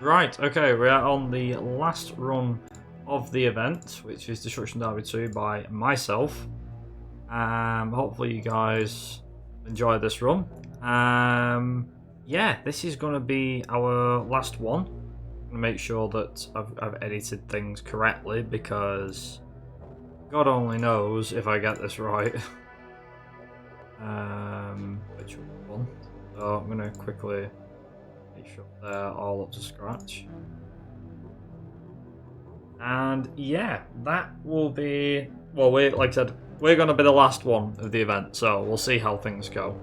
Right, okay, we are on the last run of the event, which is Destruction Derby 2 by myself. Hopefully you guys enjoy this run. Yeah, this is going to be our last one. I'm going to make sure that I've edited things correctly, because God only knows if I get this right. Which one? So I'm going to quickly make sure they're all up to scratch. And yeah, that will be, well, like I said, we're going to be the last one of the event, so we'll see how things go.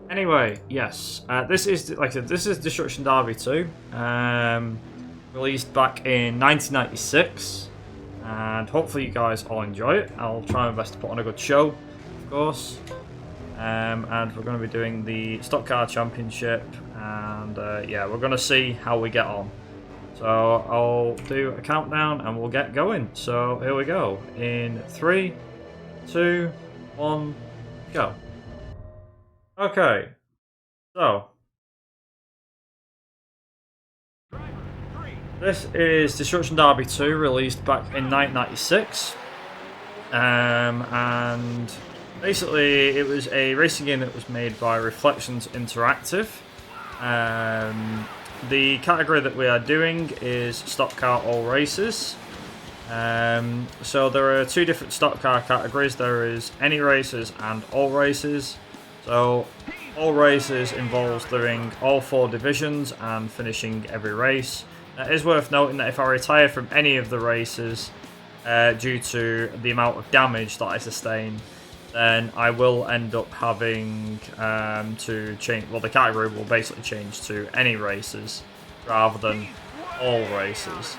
Anyway, yes, this is, like I said, this is Destruction Derby 2, released back in 1996, and hopefully you guys all enjoy it. I'll try my best to put on a good show, of course. And we're going to be doing the Stock Car Championship, and yeah, we're going to see how we get on. So I'll do a countdown and we'll get going. So here we go. In 3, 2, 1, go. Okay. So this is Destruction Derby 2, released back in 1996. And basically it was a racing game that was made by Reflections Interactive. The category that we are doing is stock car all races. So there are two different stock car categories. There is any races and all races. So all races involves doing all 4 divisions and finishing every race. It is worth noting that if I retire from any of the races due to the amount of damage that I sustain, then I will end up having to change. Well, the category will basically change to any races rather than all races.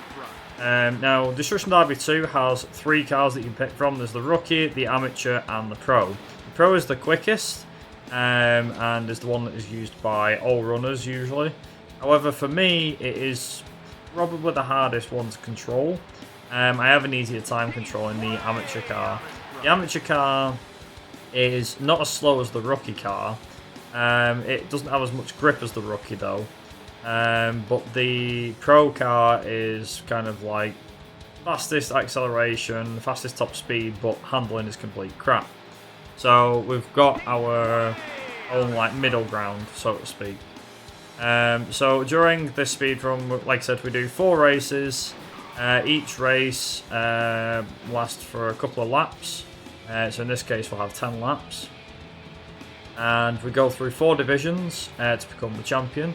Now, Destruction Derby 2 has 3 cars that you can pick from. There's the Rookie, the Amateur, and the Pro. The Pro is the quickest and is the one that is used by all runners usually. However, for me, it is probably the hardest one to control. I have an easier time controlling the Amateur car. The Amateur car is not as slow as the Rookie car. It doesn't have as much grip as the Rookie though. But the Pro car is kind of like fastest acceleration, fastest top speed, but handling is complete crap. So we've got our own like middle ground, so to speak. So during this speed run, like I said, we do 4 races. Each race lasts for a couple of laps. So in this case we'll have 10 laps. And we go through 4 divisions to become the champion.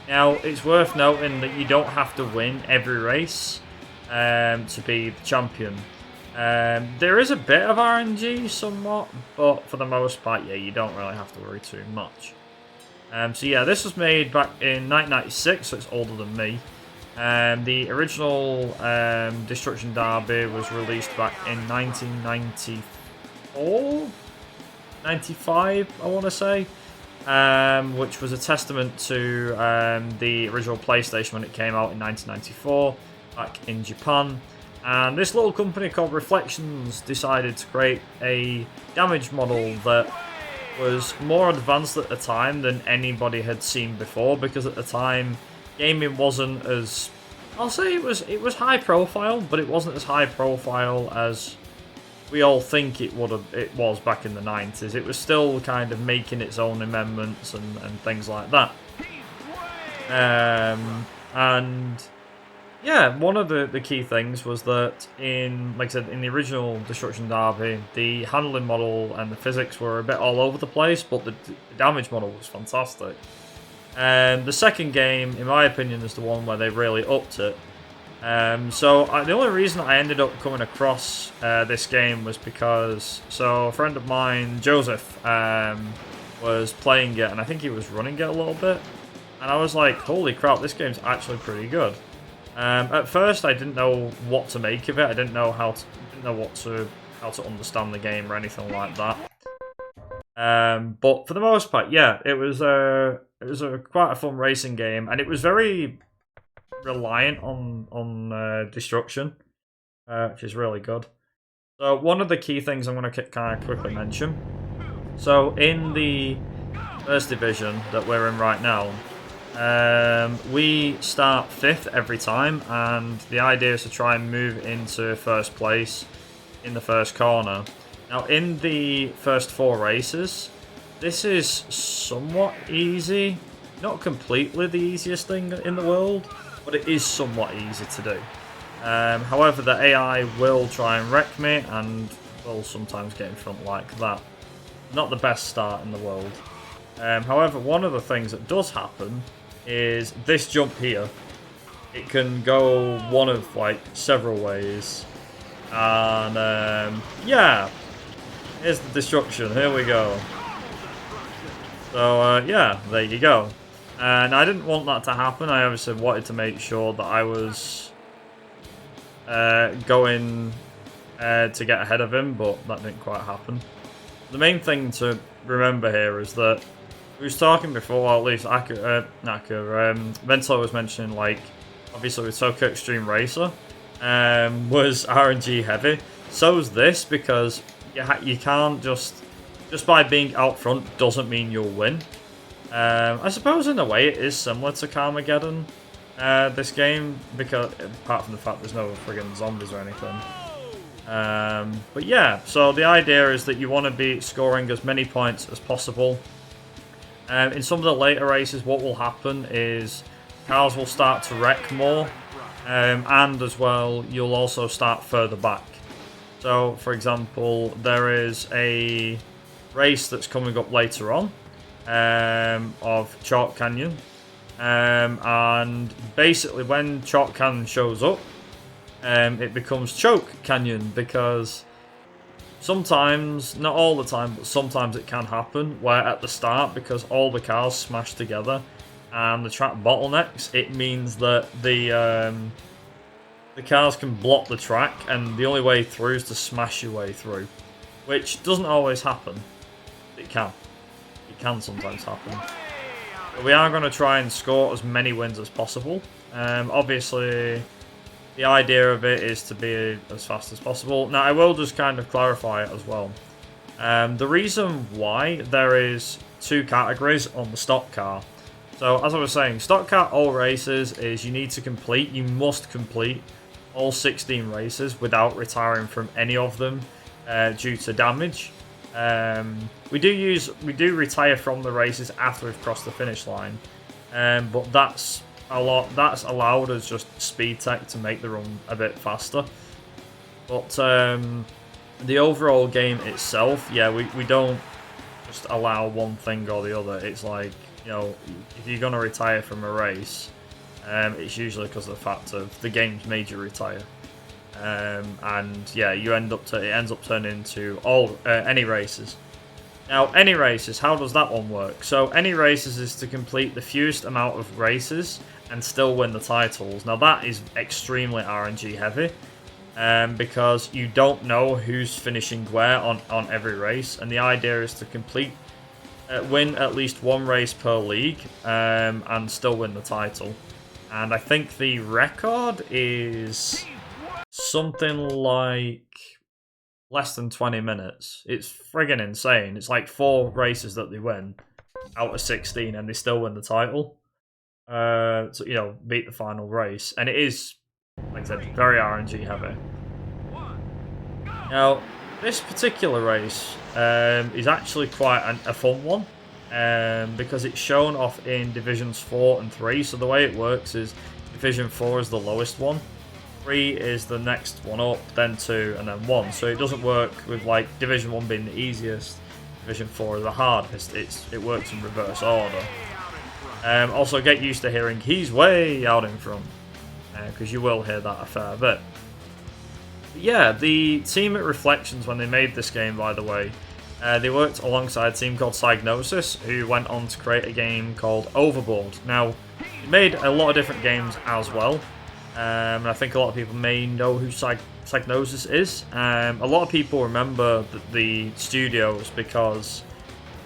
Now, it's worth noting that you don't have to win every race to be the champion. There is a bit of RNG somewhat, but for the most part, yeah, you don't really have to worry too much. So yeah, this was made back in 1996, so it's older than me. The original Destruction Derby was released back in 1994? 95, I want to say. Which was a testament to the original PlayStation when it came out in 1994, back in Japan. And this little company called Reflections decided to create a damage model that was more advanced at the time than anybody had seen before, because at the time gaming wasn't as, I'll say it was high profile, but it wasn't as high profile as we all think it was back in the 90s. It was still kind of making its own amendments and things like that. And yeah, one of the key things was that like I said, in the original Destruction Derby, the handling model and the physics were a bit all over the place, but the damage model was fantastic. And the second game, in my opinion, is the one where they really upped it. So the only reason I ended up coming across this game was because, so a friend of mine, Joseph, was playing it, and I think he was running it a little bit, and I was like, holy crap, this game's actually pretty good. At first, I didn't know what to make of it. I didn't know how to understand the game or anything like that. But for the most part, yeah, it was quite a fun racing game, and it was very reliant on destruction, which is really good. So one of the key things I'm going to kind of quickly mention. So in the first division that we're in right now, We start 5th every time, and the idea is to try and move into 1st place in the first corner. Now, in the first 4 races, this is somewhat easy. Not completely the easiest thing in the world, but it is somewhat easy to do. However, the AI will try and wreck me, and will sometimes get in front like that. Not the best start in the world. However, one of the things that does happen is this jump here. It can go one of like several ways, and yeah, here's the destruction. Here we go. So yeah, there you go. And I didn't want that to happen. I obviously wanted to make sure that I was going to get ahead of him, but that didn't quite happen. The main thing to remember here is that we was talking before, or at least Vento was mentioning, like, obviously with Tokyo Extreme Racer was RNG heavy. So is this, because you can't just by being out front doesn't mean you'll win. I suppose in a way it is similar to Carmageddon, this game, because apart from the fact there's no friggin' zombies or anything. But yeah, so the idea is that you want to be scoring as many points as possible. In some of the later races, what will happen is cars will start to wreck more, and as well, you'll also start further back. So, for example, there is a race that's coming up later on of Chalk Canyon, and basically when Chalk Canyon shows up, it becomes Choke Canyon, because sometimes, not all the time, but sometimes it can happen where at the start, because all the cars smash together and the track bottlenecks, it means that the cars can block the track, and the only way through is to smash your way through, which doesn't always happen. It can. It can sometimes happen. But we are going to try and score as many wins as possible. Obviously, the idea of it is to be as fast as possible. Now, I will just kind of clarify it as well. The reason why there is 2 categories on the stock car. So, as I was saying, stock car all races is you must complete all 16 races without retiring from any of them due to damage. We do retire from the races after we've crossed the finish line, but that's allowed as just speed tech to make the run a bit faster. But the overall game itself, yeah, we don't just allow one thing or the other. It's like, you know, if you're gonna retire from a race, it's usually because of the fact of the game's made you retire. And yeah, it ends up turning into any races. Now, any races, how does that one work? So, any races is to complete the fewest amount of races and still win the titles. Now, that is extremely RNG heavy, because you don't know who's finishing where on every race, and the idea is to win at least one race per league, and still win the title. And I think the record is something like less than 20 minutes. It's friggin' insane. It's like 4 races that they win out of 16, and they still win the title. So, you know, beat the final race. And it is, like I said, very RNG heavy. Now, this particular race is actually quite a fun one, because it's shown off in Divisions 4 and 3. So the way it works is Division 4 is the lowest one, 3 is the next one up, then 2, and then 1. So it doesn't work with like Division 1 being the easiest, Division 4 is the hardest. It works in reverse order. Also, get used to hearing he's way out in front, because you will hear that a fair bit. But yeah, the team at Reflections, when they made this game, by the way, they worked alongside a team called Psygnosis, who went on to create a game called Overboard. Now, they made a lot of different games as well, and I think a lot of people may know who Psygnosis is. A lot of people remember the studios because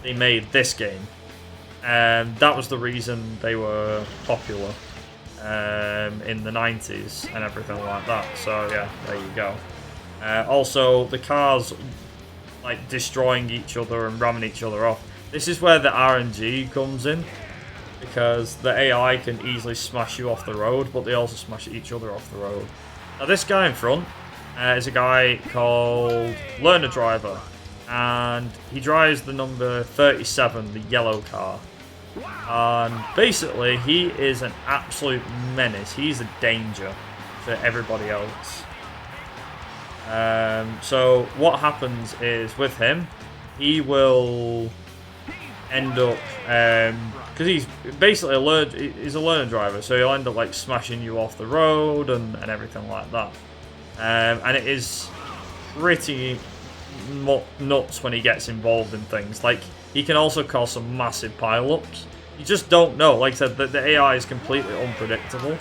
they made this game, and that was the reason they were popular in the 90s and everything like that. So yeah, there you go. Also, the cars like destroying each other and ramming each other off. This is where the RNG comes in. because the AI can easily smash you off the road, but they also smash each other off the road. Now this guy in front is a guy called Learner Driver, and he drives the number 37, the yellow car. And basically, he is an absolute menace. He's a danger to everybody else. So what happens is with him, he will end up because he's basically he's a learner driver, so he'll end up like smashing you off the road and everything like that. And it is pretty nuts when he gets involved in things. Like, he can also cause some massive pile-ups. You just don't know. Like I said, the AI is completely unpredictable.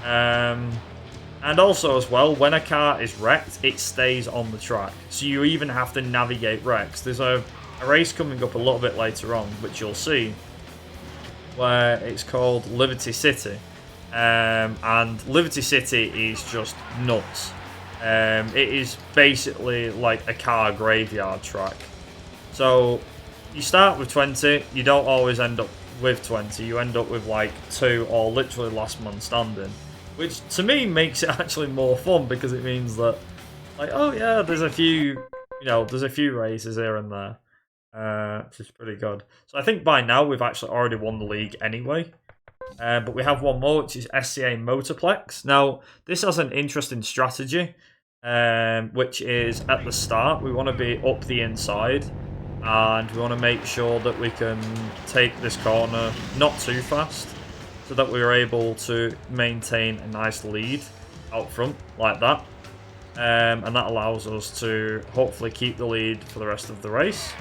And also as well, when a car is wrecked, it stays on the track. So you even have to navigate wrecks. There's a race coming up a little bit later on, which you'll see, where it's called Liberty City. And Liberty City is just nuts. It is basically like a car graveyard track. So you start with 20, you don't always end up with 20, you end up with like 2 or literally last man standing. Which to me makes it actually more fun, because it means that, like, oh yeah, there's a few, there's a few races here and there, which is pretty good. So I think by now we've actually already won the league anyway. But we have one more, which is SCA Motorplex. Now, this has an interesting strategy, which is at the start, we want to be up the inside, and we want to make sure that we can take this corner not too fast, so that we are able to maintain a nice lead out front like that. And that allows us to hopefully keep the lead for the rest of the race.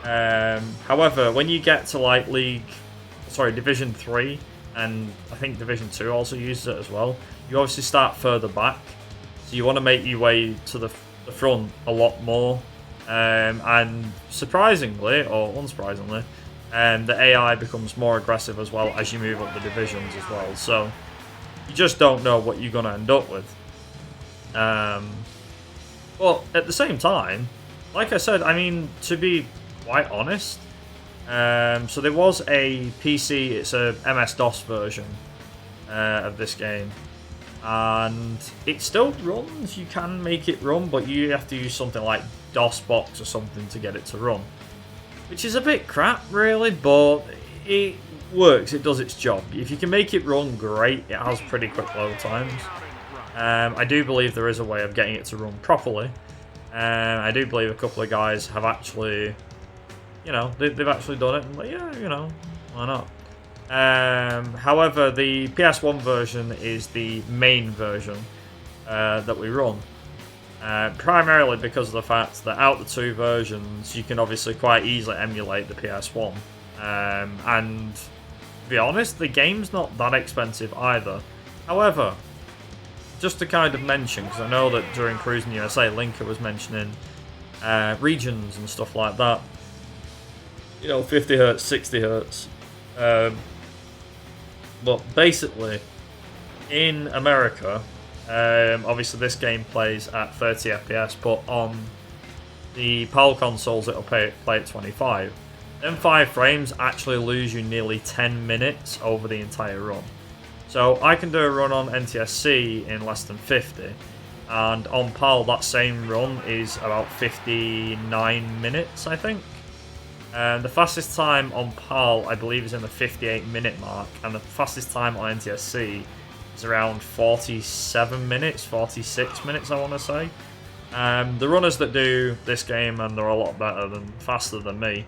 However, when you get to like Division 3, and I think Division 2 also uses it as well, you obviously start further back. So you want to make your way to the front a lot more. And surprisingly, or unsurprisingly, the AI becomes more aggressive as well as you move up the divisions as well. So you just don't know what you're going to end up with. But at the same time, like I said, I mean, to be quite honest, so there was a PC, it's a MS-DOS version of this game. And it still runs, you can make it run, but you have to use something like DOSBox or something to get it to run. Which is a bit crap, really, but it works, it does its job. If you can make it run, great. It has pretty quick load times. I do believe there is a way of getting it to run properly. I do believe a couple of guys have actually, they've actually done it, and like, yeah, why not? However, the PS1 version is the main version that we run. Primarily because of the fact that out of the 2 versions, you can obviously quite easily emulate the PS1. And to be honest, the game's not that expensive either. However, just to kind of mention, because I know that during Cruising USA, Linker was mentioning regions and stuff like that. 50 Hz, 60 Hz. But basically, in America, obviously this game plays at 30 FPS, but on the PAL consoles it'll play at 25. Them 5 frames actually lose you nearly 10 minutes over the entire run. So I can do a run on NTSC in less than 50, and on PAL that same run is about 59 minutes, I think. The fastest time on PAL, I believe, is in the 58-minute mark, and the fastest time on NTSC is around 47 minutes, 46 minutes, I want to say. The runners that do this game, and they're a lot faster than me,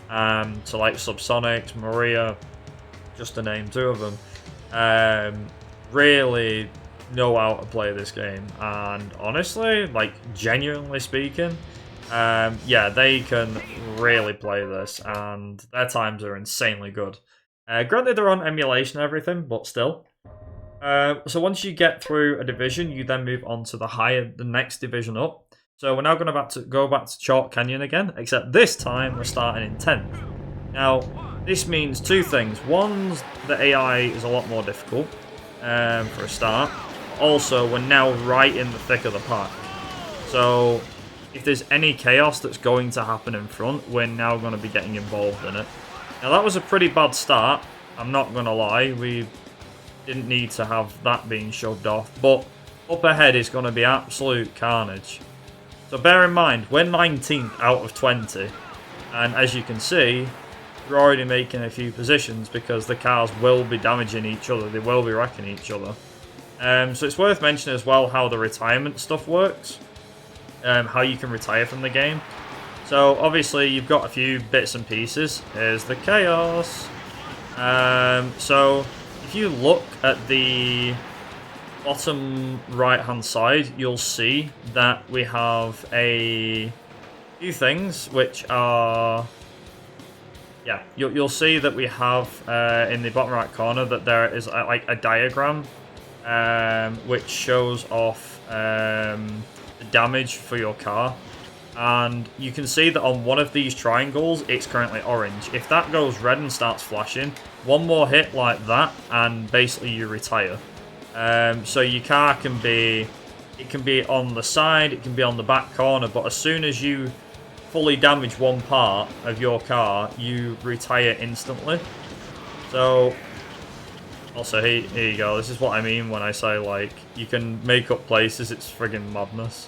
so like Subsonics, Maria, just to name 2 of them, really know how to play this game. And honestly, like, genuinely speaking, yeah, they can really play this, and their times are insanely good. Granted, they're on emulation and everything, but still. So once you get through a division, you then move on to the next division up. So we're now going to go back to Chalk Canyon again, except this time we're starting in 10th. Now, this means 2 things. One, the AI is a lot more difficult for a start. Also, we're now right in the thick of the pack. So if there's any chaos that's going to happen in front, we're now going to be getting involved in it. Now, that was a pretty bad start. I'm not going to lie, we didn't need to have that being shoved off. But up ahead is going to be absolute carnage. So bear in mind, we're 19th out of 20. And as you can see, we're already making a few positions because the cars will be damaging each other. They will be wrecking each other. So it's worth mentioning as well how the retirement stuff works. How you can retire from the game. So obviously you've got a few bits and pieces. Here's the chaos. So if you look at the bottom right hand side, you'll see that we have a few things which are, yeah, you'll see that we have in the bottom right corner that there is like a diagram which shows off the damage for your car. And you can see that on one of these triangles, it's currently orange. If that goes red and starts flashing, one more hit like that, and basically you retire. So your car can be, it can be on the side, it can be on the back corner, but as soon as you fully damage one part of your car, you retire instantly. So, also here you go. This is what I mean when I say, like, you can make up places. It's friggin' madness.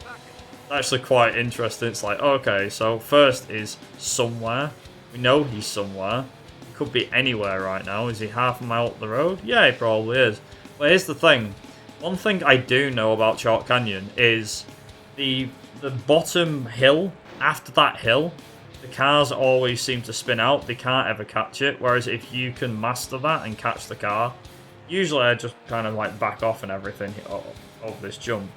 Actually quite interesting. It's like, okay, so first is somewhere. We know he's somewhere. He could be anywhere right now. Is he half a mile up the road? Yeah, he probably is. But here's the thing. One thing I do know about Chalk Canyon is the bottom hill. After that hill, the cars always seem to spin out. They can't ever catch it. Whereas if you can master that and catch the car, usually I just kind of like back off and everything of this jump.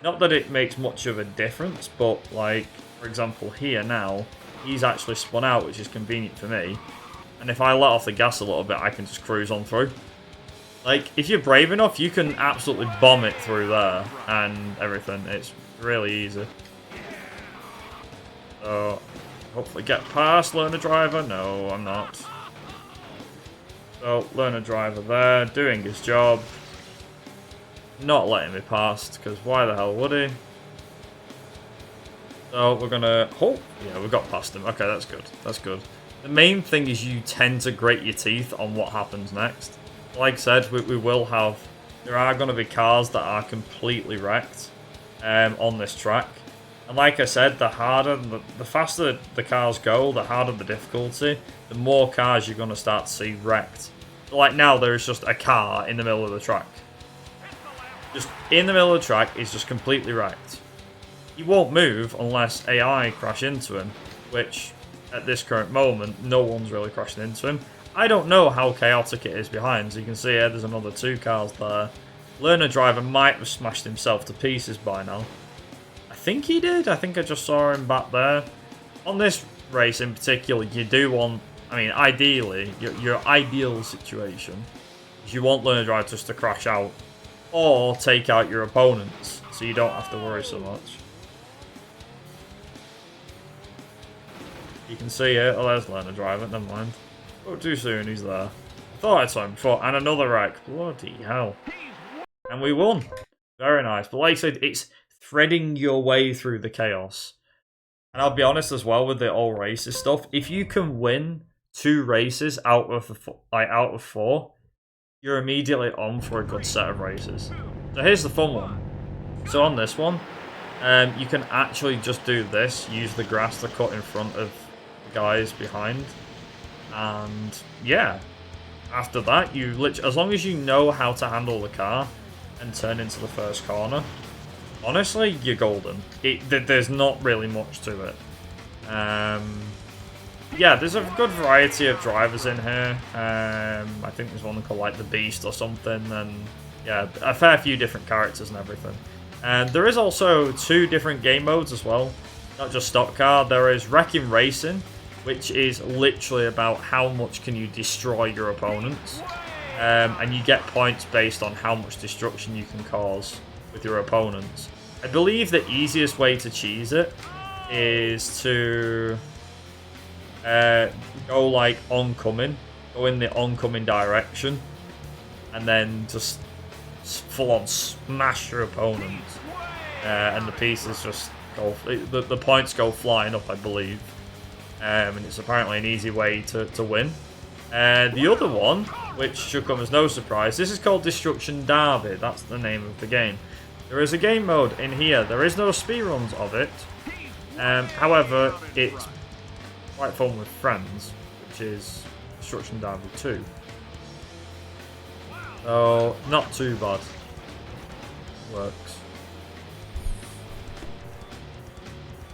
Not that it makes much of a difference, but like, for example, here now, he's actually spun out, which is convenient for me. And if I let off the gas a little bit, I can just cruise on through. Like, if you're brave enough, you can absolutely bomb it through there and everything. It's really easy. So, hopefully get past learner driver. No, I'm not. So, learner driver there, doing his job. Not letting me past, because why the hell would he? So we're gonna... Oh, yeah, we got past him. Okay, that's good. That's good. The main thing is you tend to grate your teeth on what happens next. Like I said, we will have... There are going to be cars that are completely wrecked on this track. And like I said, the harder, the faster the cars go, the harder the difficulty, the more cars you're going to start to see wrecked. So like now, there is just a car in the middle of the track. Just in the middle of the track, he's just completely wrecked. He won't move unless AI crash into him, which at this current moment, no one's really crashing into him. I don't know how chaotic it is behind. So you can see here, there's another 2 cars there. Learner driver might have smashed himself to pieces by now. I think he did. I think I just saw him back there. On this race in particular, you do want, I mean, ideally, your ideal situation is you want learner driver just to crash out or take out your opponents, so you don't have to worry so much. You can see it. Oh, there's learner driver. Never mind. Oh, too soon. He's there. I thought I saw him before. And another wreck. Bloody hell. And we won. Very nice. But like I said, it's threading your way through the chaos. And I'll be honest as well with the all races stuff. If you can win 2 races out of 4, you're immediately on for a good set of races. So here's the fun one. So on this one, you can actually just do this. Use the grass to cut in front of the guys behind. And yeah, after that, you literally, as long as you know how to handle the car and turn into the first corner, honestly, you're golden. There's not really much to it. Yeah, there's a good variety of drivers in here. I think there's one called like the Beast or something, and yeah, a fair few different characters and everything. And there is also 2 different game modes as well, not just stock car. There is Wrecking Racing, which is literally about how much can you destroy your opponents, and you get points based on how much destruction you can cause with your opponents. I believe the easiest way to cheese it is to go like oncoming, go in the oncoming direction, and then just full on smash your opponents, and the pieces just go, the points go flying up, I believe, and it's apparently an easy way to win. The other one, which should come as no surprise, this is called Destruction Derby. That's the name of the game. There is a game mode in here. There is no speedruns of it. However, it's quite fun with friends, which is Destruction Derby 2. So, not too bad. Works.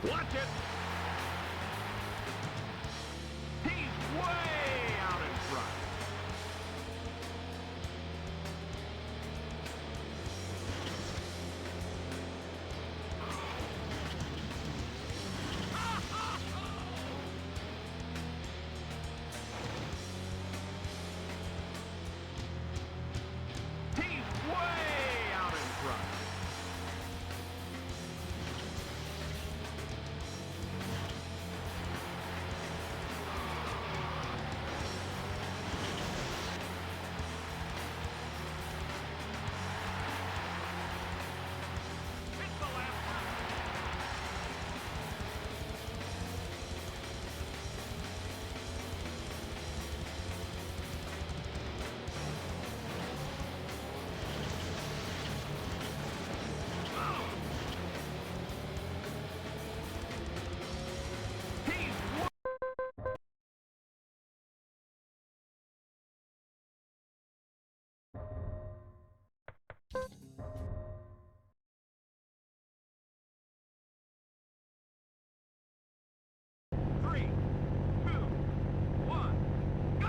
Watch it. He's way out in front. He's way out in front. Three, two, one, go!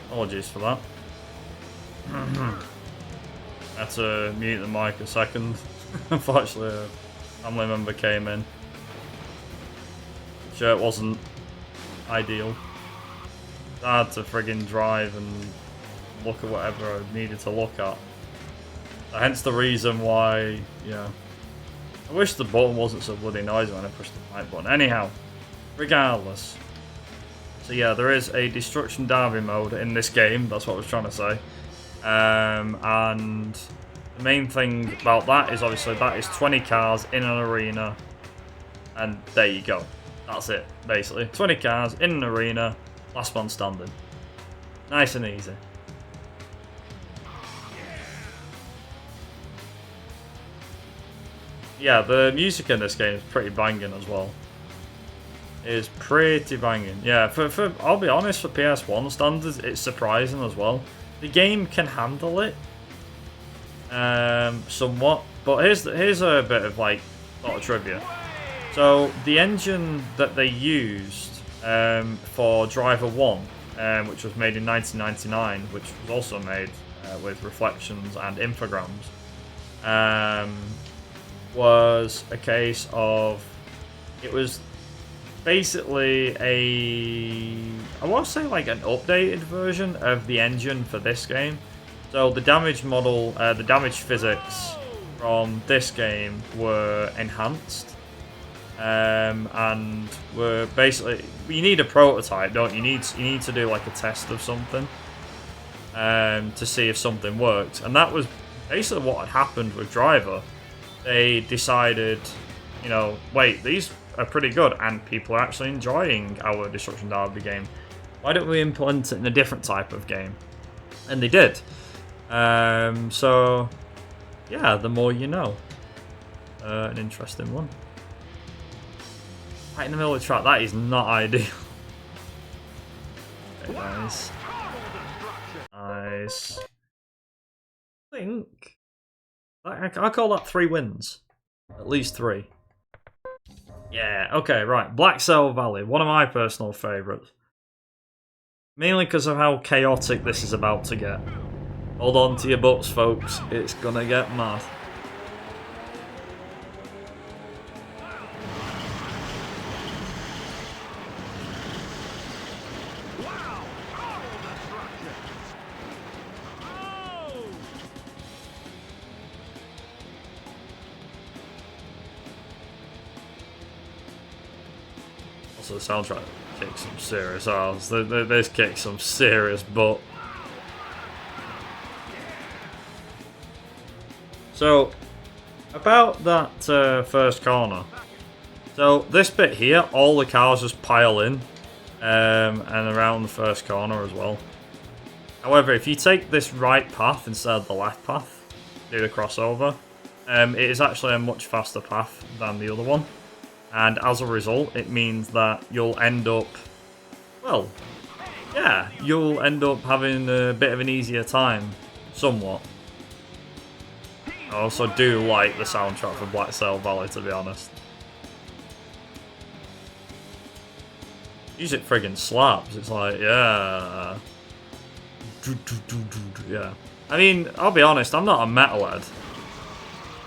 Apologies for that. Had to mute the mic a second. Unfortunately, a family member came in. Sure, it wasn't ideal. I had to friggin' drive and look at whatever I needed to look at. Hence the reason why, yeah. I wish the button wasn't so bloody noisy when I pushed the mic button. Anyhow, regardless. So yeah, there is a Destruction Derby mode in this game, that's what I was trying to say. And the main thing about that is obviously that is 20 cars in an arena. And there you go. That's it, basically. 20 cars in an arena, last man standing. Nice and easy. Yeah, the music in this game is pretty banging as well. It is pretty banging. Yeah, for I'll be honest, for PS1 standards, it's surprising as well. The game can handle it somewhat, but here's a bit of like sort of trivia. So the engine that they used for Driver 1, which was made in 1999, which was also made with reflections and infograms, was a case of, it was basically I want to say like an updated version of the engine for this game. So the damage model, the damage physics from this game were enhanced. And were basically, you need a prototype, don't you? You need to do like a test of something to see if something worked, and that was basically what had happened with Driver. They decided, you know, wait, these are pretty good, and people are actually enjoying our Destruction Derby game. Why don't we implement it in a different type of game? And they did. So yeah, the more you know. An interesting one. Right in the middle of the track, that is not ideal. Okay, nice. Nice. I think I call that 3 wins. At least 3. Yeah, okay, right. Black Cell Valley, one of my personal favourites. Mainly because of how chaotic this is about to get. Hold on to your butts, folks. It's gonna get mad. Also, the soundtrack kicks some serious ass. This kicks some serious butt. So, about that first corner. So, this bit here, all the cars just pile in. And around the first corner as well. However, if you take this right path instead of the left path, do the crossover, it is actually a much faster path than the other one. And as a result, it means that you'll end up, well, yeah, you'll end up having a bit of an easier time, somewhat. I also do like the soundtrack for Black Sail Valley, to be honest. Music friggin' slaps. It's like, yeah. Yeah. I mean, I'll be honest, I'm not a metalhead.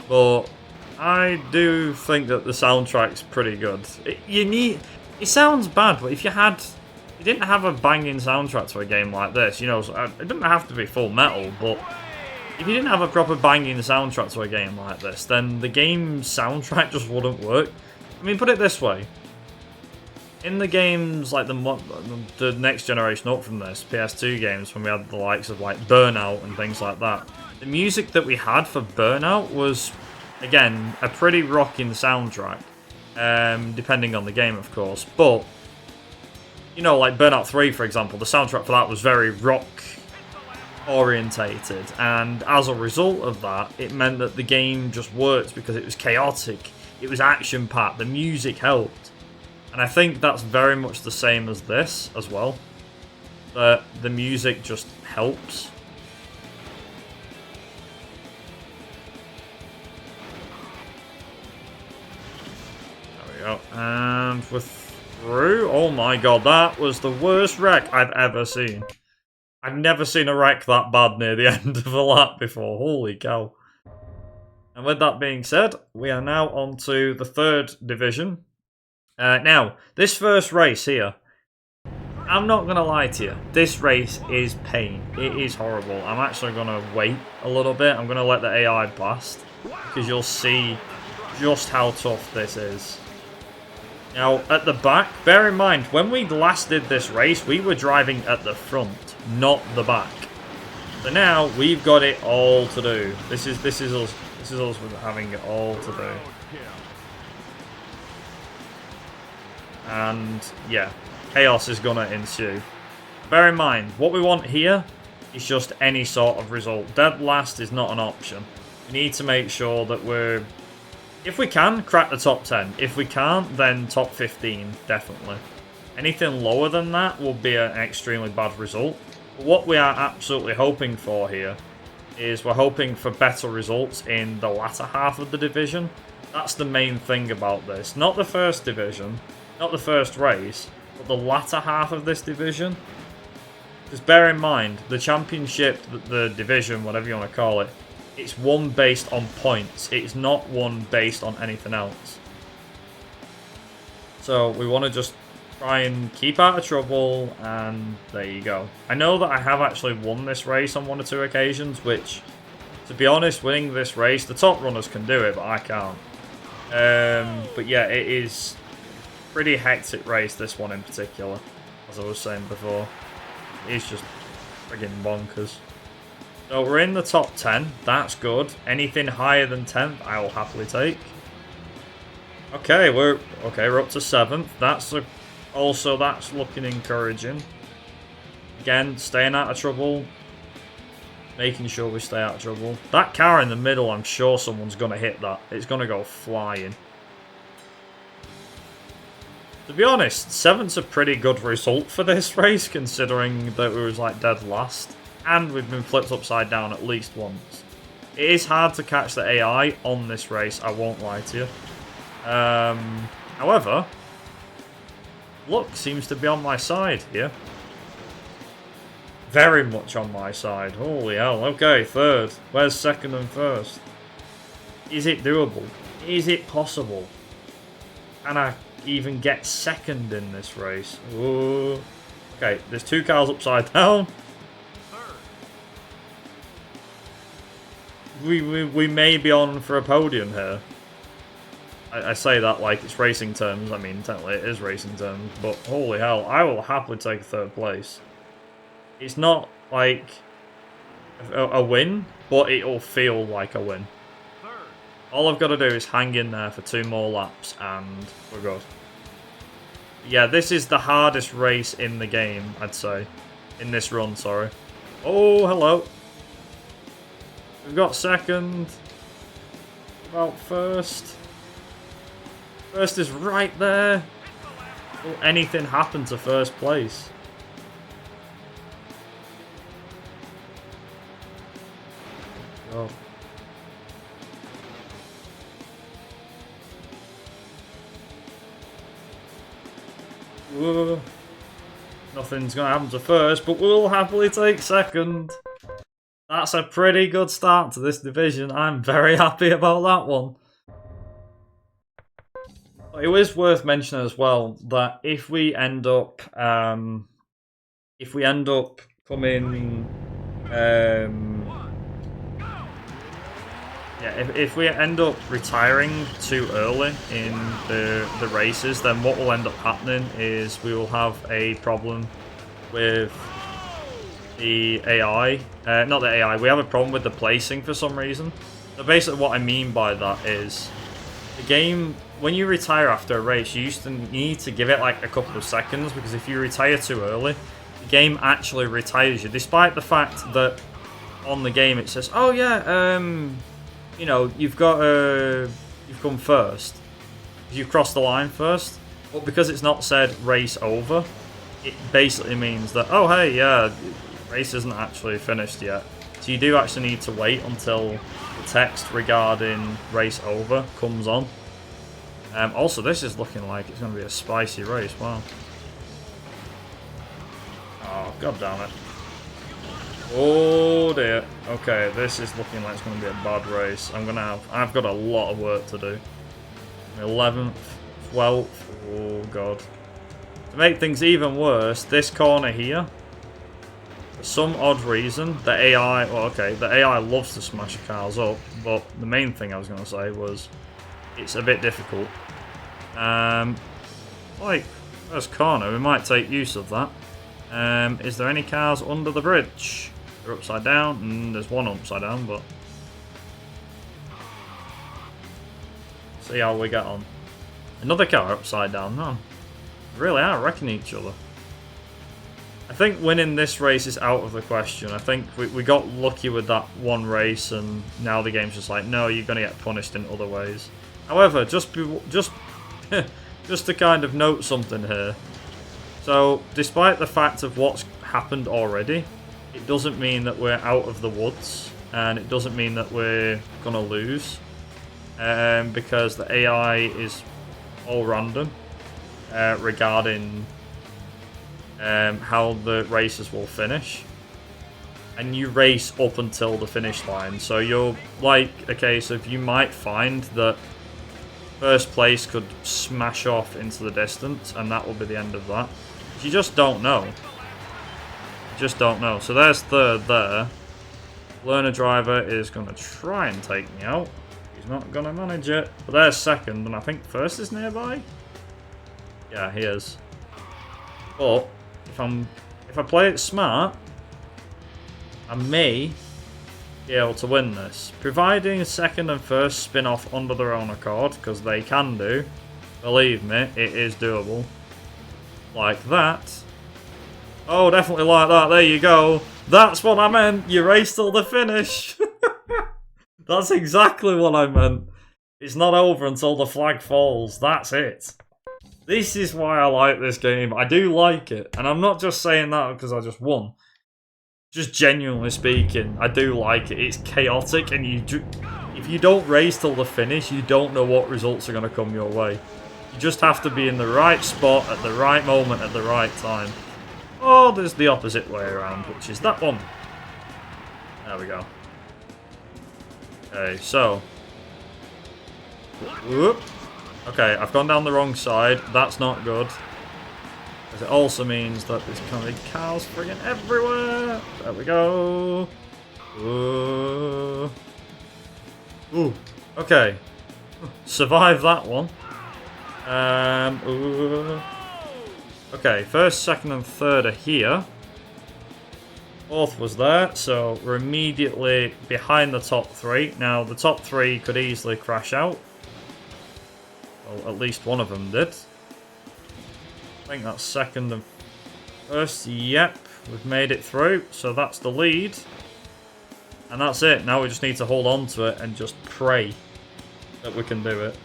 But I do think that the soundtrack's pretty good. It sounds bad, but if you didn't have a banging soundtrack to a game like this, you know, it doesn't have to be full metal, but if you didn't have a proper banging soundtrack to a game like this, then the game's soundtrack just wouldn't work. I mean, put it this way. In the games, like the next generation up from this, PS2 games, when we had the likes of like Burnout and things like that, the music that we had for Burnout was, again, a pretty rocking soundtrack, depending on the game, of course. But, you know, like Burnout 3, for example, the soundtrack for that was very rock orientated, and as a result of that, it meant that the game just worked because it was chaotic, it was action-packed, the music helped. And I think that's very much the same as this as well. That the music just helps. There we go. And we're through. Oh my god, that was the worst wreck I've ever seen. I've never seen a wreck that bad near the end of a lap before. Holy cow. And with that being said, we are now on to the third division. Now, this first race here, I'm not going to lie to you, this race is pain. It is horrible. I'm actually going to wait a little bit. I'm going to let the AI blast, because you'll see just how tough this is. Now, at the back, bear in mind, when we last did this race, we were driving at the front, not the back. So now, we've got it all to do. This is us with having it all to do. And yeah, chaos is gonna ensue. Bear in mind, what we want here is just any sort of result. Dead last is not an option. We need to make sure that we're, if we can, crack the top 10. If we can't, then top 15, definitely. Anything lower than that will be an extremely bad result. But what we are absolutely hoping for here is we're hoping for better results in the latter half of the division. That's the main thing about this. Not the first division. Not the first race, but the latter half of this division. Because bear in mind, the championship, the division, whatever you want to call it, it's one based on points. It's not one based on anything else. So we want to just try and keep out of trouble, and there you go. I know that I have actually won this race on 1 or 2 occasions, which, to be honest, winning this race, the top runners can do it, but I can't. But yeah, it is pretty hectic race, this one in particular, as I was saying before. It's just friggin' bonkers. So we're in the top 10, that's good. Anything higher than 10th, I will happily take. Okay, we're up to 7th. That's looking encouraging. Again, staying out of trouble. Making sure we stay out of trouble. That car in the middle, I'm sure someone's going to hit that. It's going to go flying. To be honest, 7th's a pretty good result for this race, considering that we was like dead last. And we've been flipped upside down at least once. It is hard to catch the AI on this race, I won't lie to you. However, luck seems to be on my side here. Very much on my side. Holy hell. Okay, 3rd. Where's 2nd and 1st? Is it doable? Is it possible? Can I even get 2nd in this race? Ooh. Okay, there's 2 cars upside down. We may be on for a podium here. I say that like it's racing terms. I mean, technically it is racing terms, but holy hell, I will happily take 3rd place. It's not like a win, but it'll feel like a win. All I've got to do is hang in there for 2 more laps, and we're good. Yeah, this is the hardest race in the game, I'd say. In this run, sorry. Oh, hello. We've got 2nd. About 1st. 1st is right there. Will anything happen to 1st place? Oh. Whoa. Nothing's going to happen to 1st, but we'll happily take 2nd. That's a pretty good start to this division. I'm very happy about that one. It is worth mentioning as well that if we end up coming, if we end up retiring too early in the races, then what will end up happening is we will have a problem with the AI. Not the AI, we have a problem with the placing for some reason. So basically what I mean by that is the game, when you retire after a race, you used to need to give it like a couple of seconds, because if you retire too early, the game actually retires you, despite the fact that on the game it says, oh yeah, you know, you've come 1st. You've crossed the line 1st. But because it's not said race over, it basically means that, oh hey, yeah, race isn't actually finished yet. So you do actually need to wait until the text regarding race over comes on. Also, this is looking like it's going to be a spicy race. Wow. Oh, god damn it. Oh dear. Okay, this is looking like it's going to be a bad race. I've got a lot of work to do. 11th, 12th. Oh god. To make things even worse, this corner here, for some odd reason, the AI, well, okay, the AI loves to smash cars up, but the main thing I was going to say was it's a bit difficult. Like, first corner, we might take use of that. Is there any cars under the bridge? They're upside down, there's one upside down, but see how we get on. Another car upside down, no. They really are wrecking each other. I think winning this race is out of the question. I think we got lucky with that one race, and now the game's just like, no, you're going to get punished in other ways. However, just to kind of note something here. So, despite the fact of what's happened already, it doesn't mean that we're out of the woods, and it doesn't mean that we're going to lose, because the AI is all random regarding how the races will finish. And you race up until the finish line, so you're like a case of you might find that first place could smash off into the distance, and that will be the end of that. You just don't know. You just don't know. So there's 3rd there. Learner driver is going to try and take me out. He's not going to manage it. But there's 2nd, and I think 1st is nearby. Yeah, he is. But if I play it smart, I may be able to win this. Providing 2nd and 1st spin off under their own accord, because they can do. Believe me, it is doable. Like that. Oh, definitely like that. There you go. That's what I meant. You race till the finish. That's exactly what I meant. It's not over until the flag falls. That's it. This is why I like this game. I do like it. And I'm not just saying that because I just won. Just genuinely speaking, I do like it. It's chaotic, and if you don't race till the finish, you don't know what results are going to come your way. You just have to be in the right spot at the right moment at the right time. Oh, there's the opposite way around, which is that one. There we go. Okay, so. Whoop. Okay, I've gone down the wrong side. That's not good. Because it also means that there's kind of cars friggin' everywhere. There we go. Ooh. Ooh. Okay. Survive that one. Okay, first, second, and third are here. Fourth was there, so we're immediately behind the top three. Now, the top three could easily crash out. Well, at least one of them did. I think that's second and first. Yep, we've made it through, so that's the lead. And that's it. Now we just need to hold on to it and just pray that we can do it.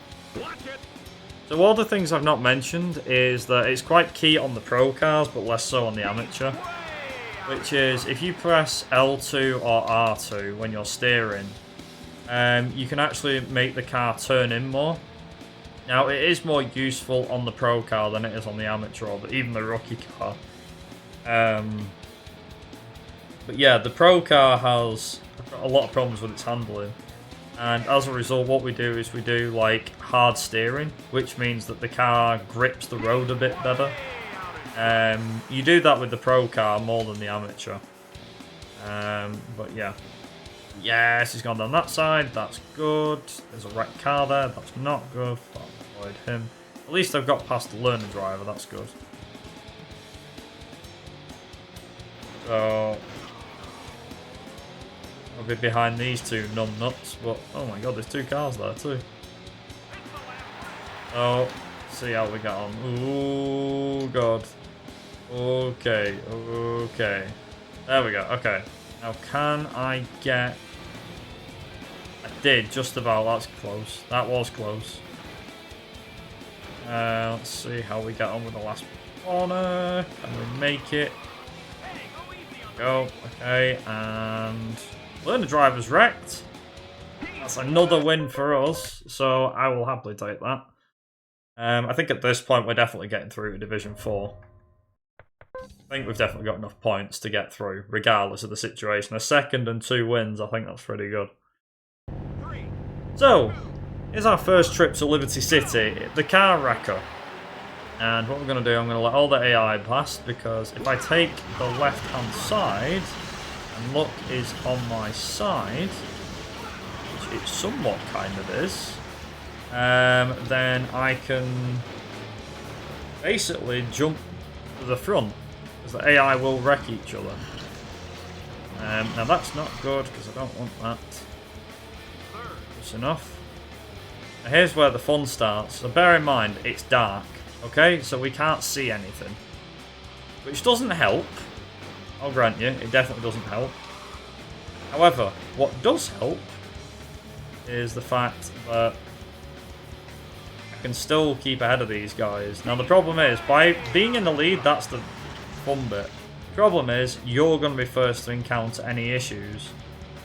So all the things I've not mentioned is that it's quite key on the pro cars, but less so on the amateur. Which is, if you press L2 or R2 when you're steering, you can actually make the car turn in more. Now, it is more useful on the pro car than it is on the amateur or even the rookie car. But yeah, the pro car has a lot of problems with its handling. And as a result, what we do is we do like hard steering, which means that the car grips the road a bit better. You do that with the pro car more than the amateur. But yeah. Yes, he's gone down that side. That's good. There's a wrecked car there. That's not good. I'll avoid him. At least I've got past the learner driver. That's good. So I'll be behind these two numbnuts. But oh my god, there's two cars there too. So see how we get on. Oh god. Okay, okay. There we go, okay. Now can I get... I did, just about, that's close. That was close. Let's see how we get on with the last corner. Can we make it? Go, okay, and... Learner driver's wrecked. That's another win for us, so I will happily take that. I think at this point we're definitely getting through to Division 4. I think we've definitely got enough points to get through, regardless of the situation. A second and 2 wins, I think that's pretty good. So, here's our first trip to Liberty City, the car wrecker. And what we're going to do, I'm going to let all the AI pass, because if I take the left-hand side, and luck is on my side, which it somewhat kind of is, then I can basically jump to the front. Because the AI will wreck each other. Now that's not good, because I don't want that. That's enough. Now here's where the fun starts. So bear in mind, it's dark. Okay, so we can't see anything. Which doesn't help. I'll grant you, it definitely doesn't help. However, what does help is the fact that I can still keep ahead of these guys. Now the problem is, by being in the lead, that's the fun bit. The problem is, you're going to be first to encounter any issues.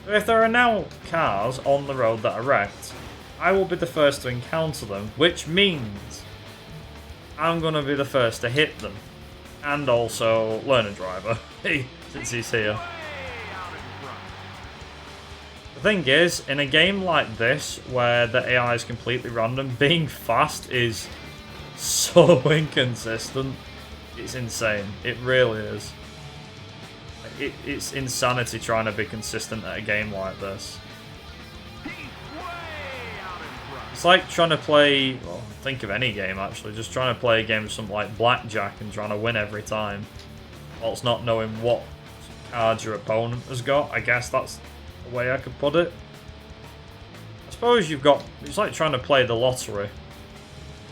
So if there are now cars on the road that are wrecked, I will be the first to encounter them, which means I'm going to be the first to hit them. And also learner driver, since he's here. The thing is, in a game like this, where the AI is completely random, being fast is so inconsistent. It's insane. It really is. It's insanity trying to be consistent at a game like this. It's like trying to play, well, think of any game actually, just trying to play a game of something like Blackjack and trying to win every time, whilst not knowing what cards your opponent has got. I guess that's the way I could put it. I suppose you've got, it's like trying to play the lottery.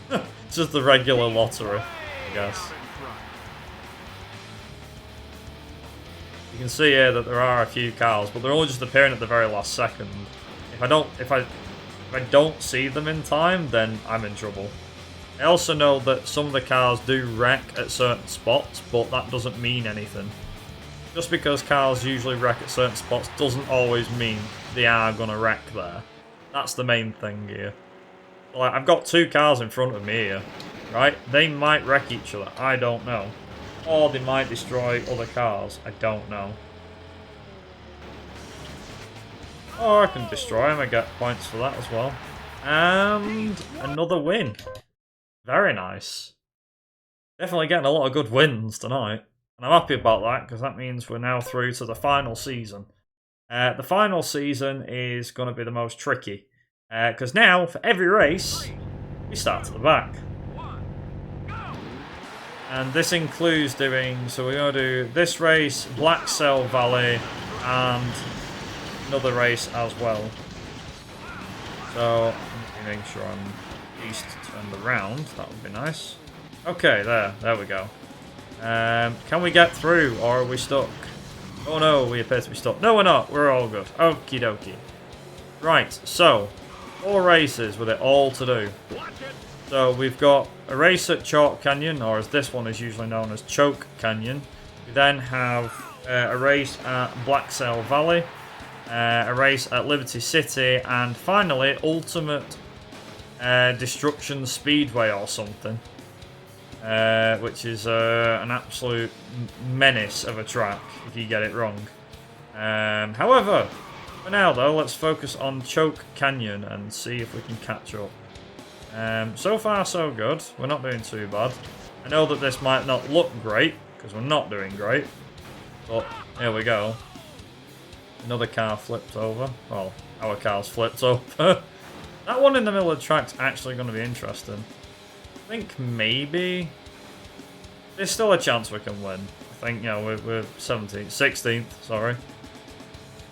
It's just the regular lottery, I guess. You can see here that there are a few cars, but they're all just appearing at the very last second. If I don't see them in time, then I'm in trouble. I also know that some of the cars do wreck at certain spots, but that doesn't mean anything. Just because cars usually wreck at certain spots doesn't always mean they are going to wreck there. That's the main thing here. Like, I've got 2 cars in front of me here, right? They might wreck each other, I don't know. Or they might destroy other cars, I don't know. Or I can destroy them, I get points for that as well. And another win. Very nice. Definitely getting a lot of good wins tonight. And I'm happy about that, because that means we're now through to the final season. The final season is going to be the most tricky. Because now, for every race, we start at the back. And this includes doing, so we're going to do this race, Black Cell Valley, and another race as well. So, making sure I'm east turned around, that would be nice. Okay, there we go. Can we get through, or are we stuck? Oh no, we appear to be stuck. No, we're not, we're all good. Okie dokie. Right, so, 4 races with it all to do. So we've got a race at Chalk Canyon, or as this one is usually known as Choke Canyon. We then have a race at Black Cell Valley, a race at Liberty City, and finally Ultimate Destruction Speedway or something, which is an absolute menace of a track if you get it wrong. However, for now though, let's focus on Choke Canyon and see if we can catch up. So far so good, we're not doing too bad. I know that this might not look great, because we're not doing great, but here we go. Another car flipped over, well, our car's flipped over. That one in the middle of the track's actually going to be interesting. I think maybe, there's still a chance we can win. I think, you know, we're 16th, sorry.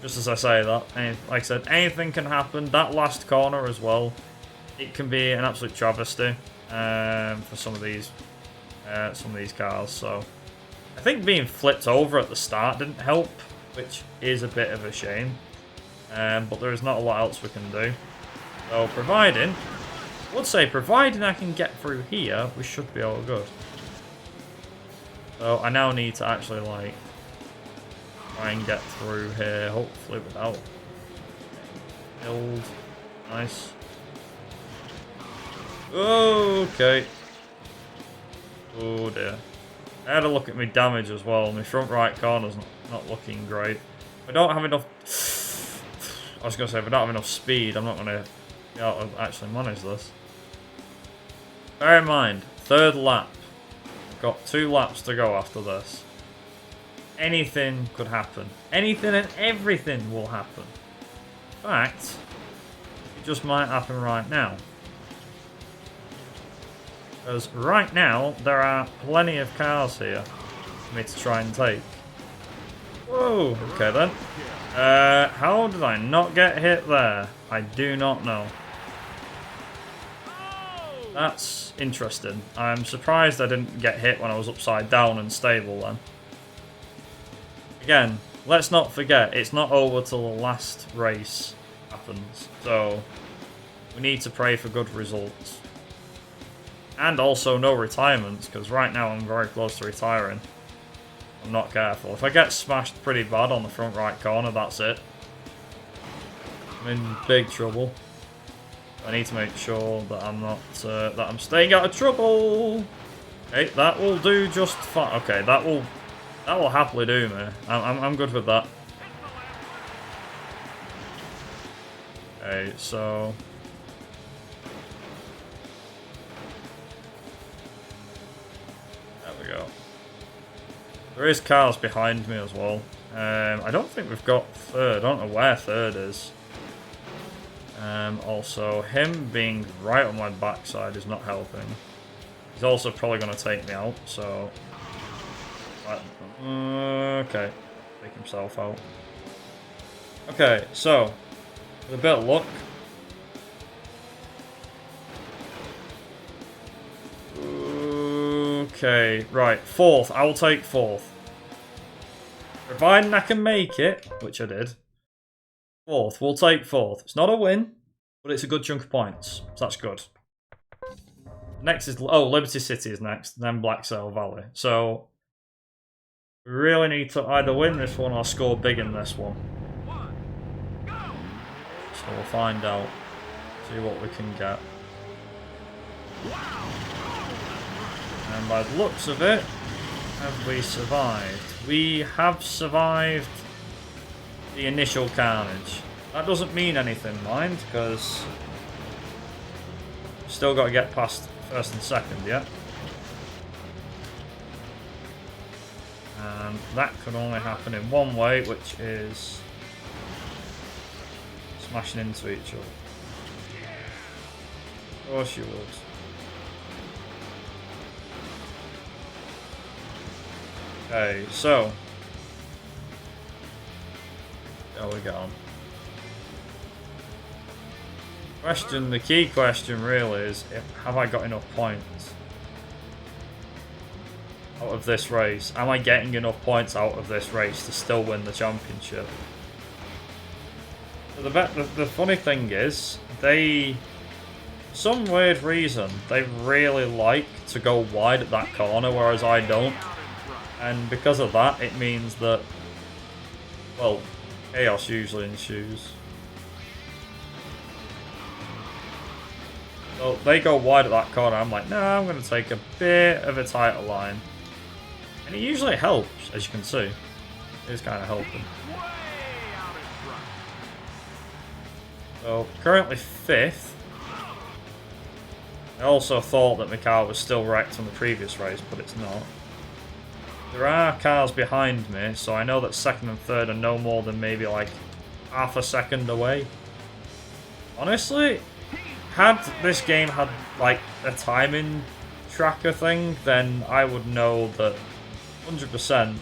Just as I say that, like I said, anything can happen. That last corner as well, it can be an absolute travesty for some of these cars. So I think being flipped over at the start didn't help, which is a bit of a shame. But there is not a lot else we can do. So providing I can get through here, we should be all good. So I now need to actually like try and get through here, hopefully without killed. Nice. Okay. Oh dear. I had a look at my damage as well. My front right corner's not looking great. I don't have enough. I was going to say, if I don't have enough speed, I'm not going to be able to actually manage this. Bear in mind, 3rd lap. Got 2 laps to go after this. Anything could happen. Anything and everything will happen. In fact, it just might happen right now. Because right now, there are plenty of cars here for me to try and take. Whoa, okay then. How did I not get hit there? I do not know. That's interesting. I'm surprised I didn't get hit when I was upside down and stable then. Again, let's not forget, it's not over till the last race happens. So, we need to pray for good results. And also no retirements, because right now I'm very close to retiring. I'm not careful. If I get smashed pretty bad on the front right corner, that's it. I'm in big trouble. I need to make sure that I'm not, that I'm staying out of trouble. Okay, that will do just fine. Okay, that will happily do me. I'm good with that. Okay, so there we go. There is cars behind me as well. I don't think we've got 3rd. I don't know where 3rd is. Also, him being right on my backside is not helping. He's also probably going to take me out, so... okay. Take himself out. Okay, so, with a bit of luck... Okay, right, 4th. I will take 4th. Providing I can make it, which I did. 4th, we'll take 4th. It's not a win, but it's a good chunk of points, so that's good. Next is, oh, Liberty City is next, then Black Cell Valley. So, we really need to either win this one or score big in this one. So we'll find out, see what we can get. And by the looks of it, have we survived? We have survived the initial carnage. That doesn't mean anything, mind, because we've still got to get past 1st and 2nd, yeah? And that could only happen in one way, which is smashing into each other. Of course you would. Okay, so. There we go. The key question really is, have I got enough points out of this race? Am I getting enough points out of this race to still win the championship? So the funny thing is, for some weird reason, they really like to go wide at that corner, whereas I don't. And because of that, it means that, well, chaos usually ensues. So they go wide at that corner, I'm like, no, I'm going to take a bit of a tighter line. And it usually helps, as you can see. It is kind of helping. So, currently 5th. I also thought that my car was still wrecked on the previous race, but it's not. There are cars behind me, so I know that 2nd and 3rd are no more than maybe like half a second away. Honestly, had this game had like a timing tracker thing, then I would know that 100%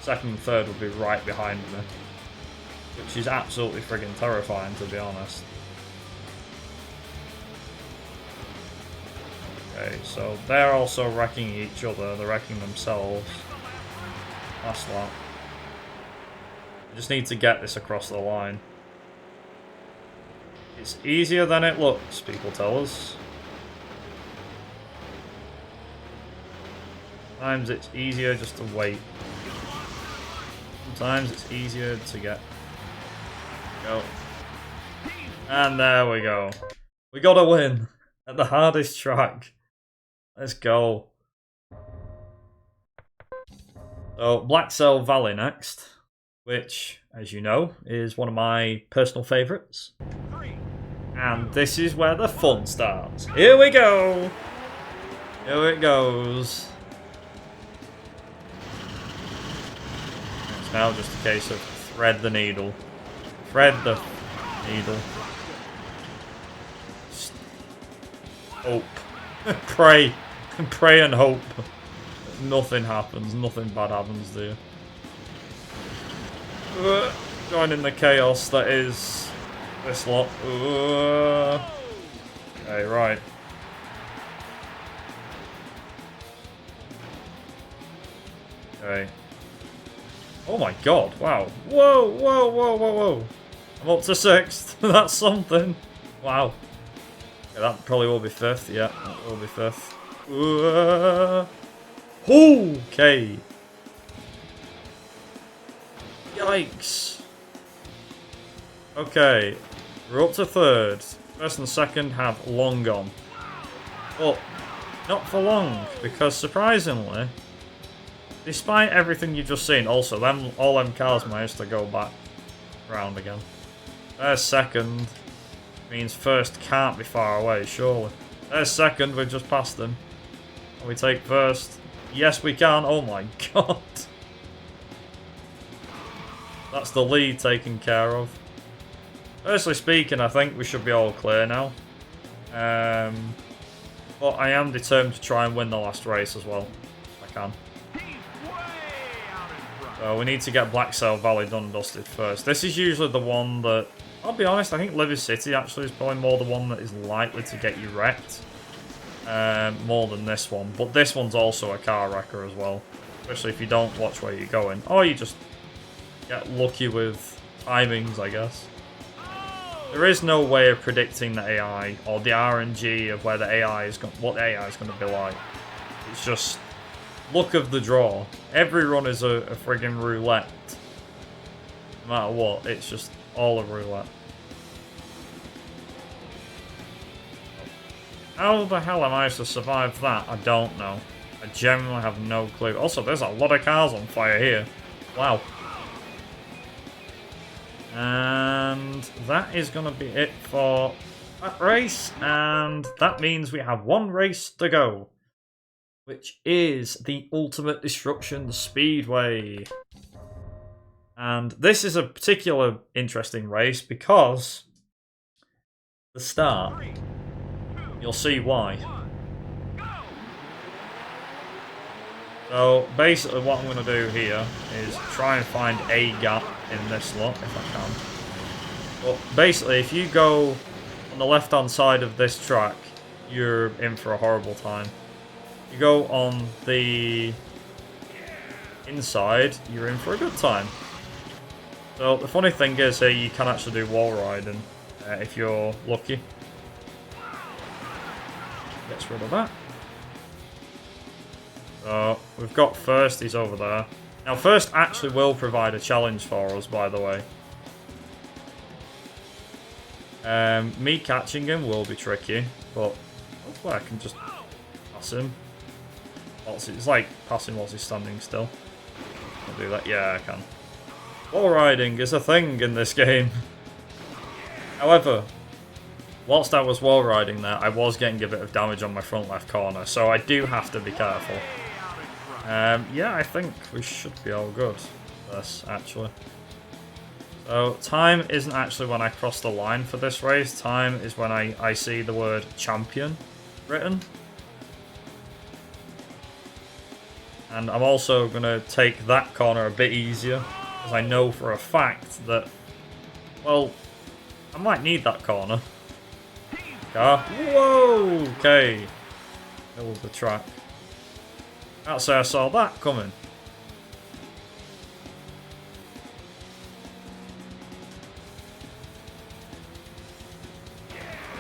2nd and 3rd would be right behind me. Which is absolutely friggin' terrifying, to be honest. Okay, so they're also wrecking each other, they're wrecking themselves. That's that. I just need to get this across the line. It's easier than it looks, people tell us. Sometimes it's easier just to wait. Sometimes it's easier to get... Go. And there we go. We got a win at the hardest track. Let's go. So, Black Cell Valley next, which, as you know, is one of my personal favourites. And this is where the fun starts. Here we go! Here it goes. It's now just a case of thread the needle. Thread the needle. Just hope. Pray. Pray and hope. Nothing happens. Nothing bad happens, do you? Joining the chaos that is this lot. Okay, right. Okay. Oh my god, wow. Whoa, whoa, whoa, whoa, whoa. I'm up to 6th. That's something. Wow. Okay, that probably will be 5th. Yeah, that will be 5th. Okay. Yikes. Okay. We're up to 3rd. 1st and 2nd have long gone. But not for long, because surprisingly, despite everything you've just seen, also all them cars managed to go back round again. There's 2nd. Means 1st can't be far away, surely. There's 2nd, we've just passed them. Can we take 1st? Yes, we can. Oh my god. That's the lead taken care of. Personally speaking, I think we should be all clear now. But I am determined to try and win the last race as well. If I can. So we need to get Black Cell Valley done and dusted first. This is usually the one that, I'll be honest, I think Liver City actually is probably more the one that is likely to get you wrecked. More than this one. But this one's also a car wrecker as well. Especially if you don't watch where you're going. Or you just get lucky with timings, I guess. There is no way of predicting the AI or the RNG of where the AI is what the AI is going to be like. It's just luck of the draw. Every run is a friggin' roulette. No matter what, it's just all a roulette. How the hell am I to survive that? I don't know. I genuinely have no clue. Also, there's a lot of cars on fire here. Wow. And that is going to be it for that race. And that means we have one race to go, which is the Ultimate Destruction Speedway. And this is a particular interesting race because the start you'll see why. So basically what I'm going to do here is try and find a gap in this lot if I can. But basically if you go on the left hand side of this track, you're in for a horrible time. You go on the inside, you're in for a good time. So the funny thing is here you can actually do wall riding if you're lucky. Gets rid of that. So we've got First, he's over there. Now First actually will provide a challenge for us, by the way. Me catching him will be tricky, but hopefully I can just pass him. It's like passing whilst he's standing still. I'll do that. Yeah, I can. Wall riding is a thing in this game. However, whilst I was wall riding there, I was getting a bit of damage on my front left corner, so I do have to be careful. Yeah, I think we should be all good. This, actually. So, time isn't actually when I cross the line for this race. Time is when I see the word champion written. And I'm also going to take that corner a bit easier, because I know for a fact that, well, I might need that corner. Car. Whoa! Okay. Middle of the track. Can't say I saw that coming.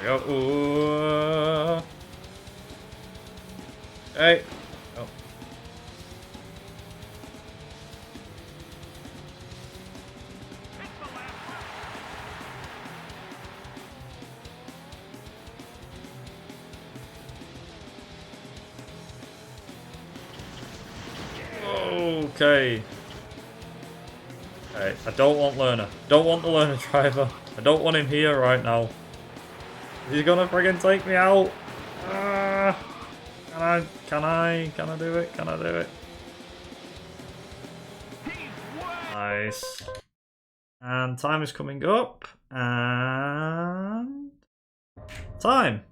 There we go. Ooh. Okay. Oh. Okay. Okay, I don't want Lerner. Don't want the Lerner driver. I don't want him here right now. He's gonna friggin' take me out. Can I do it? Can I do it? Nice. And time is coming up. And time.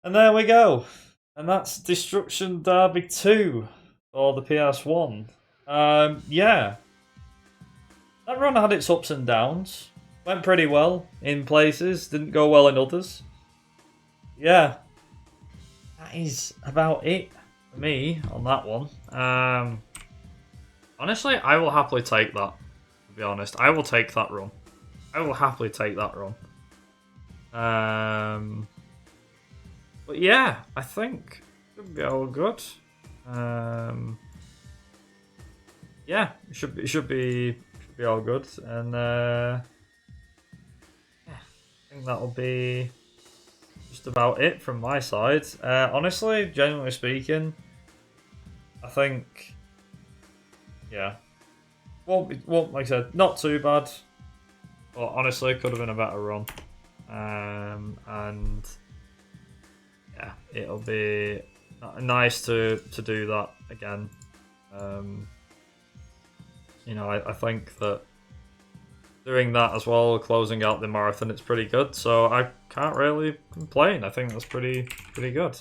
And there we go. And that's Destruction Derby 2 for the PS1. Yeah. That run had its ups and downs. Went pretty well in places, didn't go well in others. Yeah. That is about it for me on that one. Honestly, I will happily take that, to be honest. I will take that run. I will happily take that run. But yeah, I think it should be all good. Yeah, it should be all good, and yeah, I think that'll be just about it from my side. Honestly, genuinely speaking, I think, yeah, won't like I said, not too bad, but honestly, could have been a better run, and. Yeah, it'll be nice to do that again. You know, I think that doing that as well, closing out the marathon, it's pretty good. So I can't really complain. I think that's pretty good.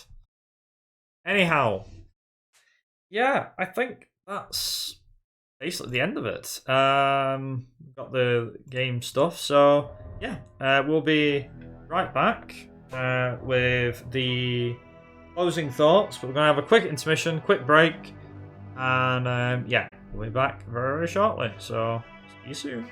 Anyhow, yeah, I think that's basically the end of it. We've got the game stuff. So yeah, we'll be right back. With the closing thoughts, but we're going to have a quick intermission, quick break, and yeah, we'll be back very, very shortly, so see you soon.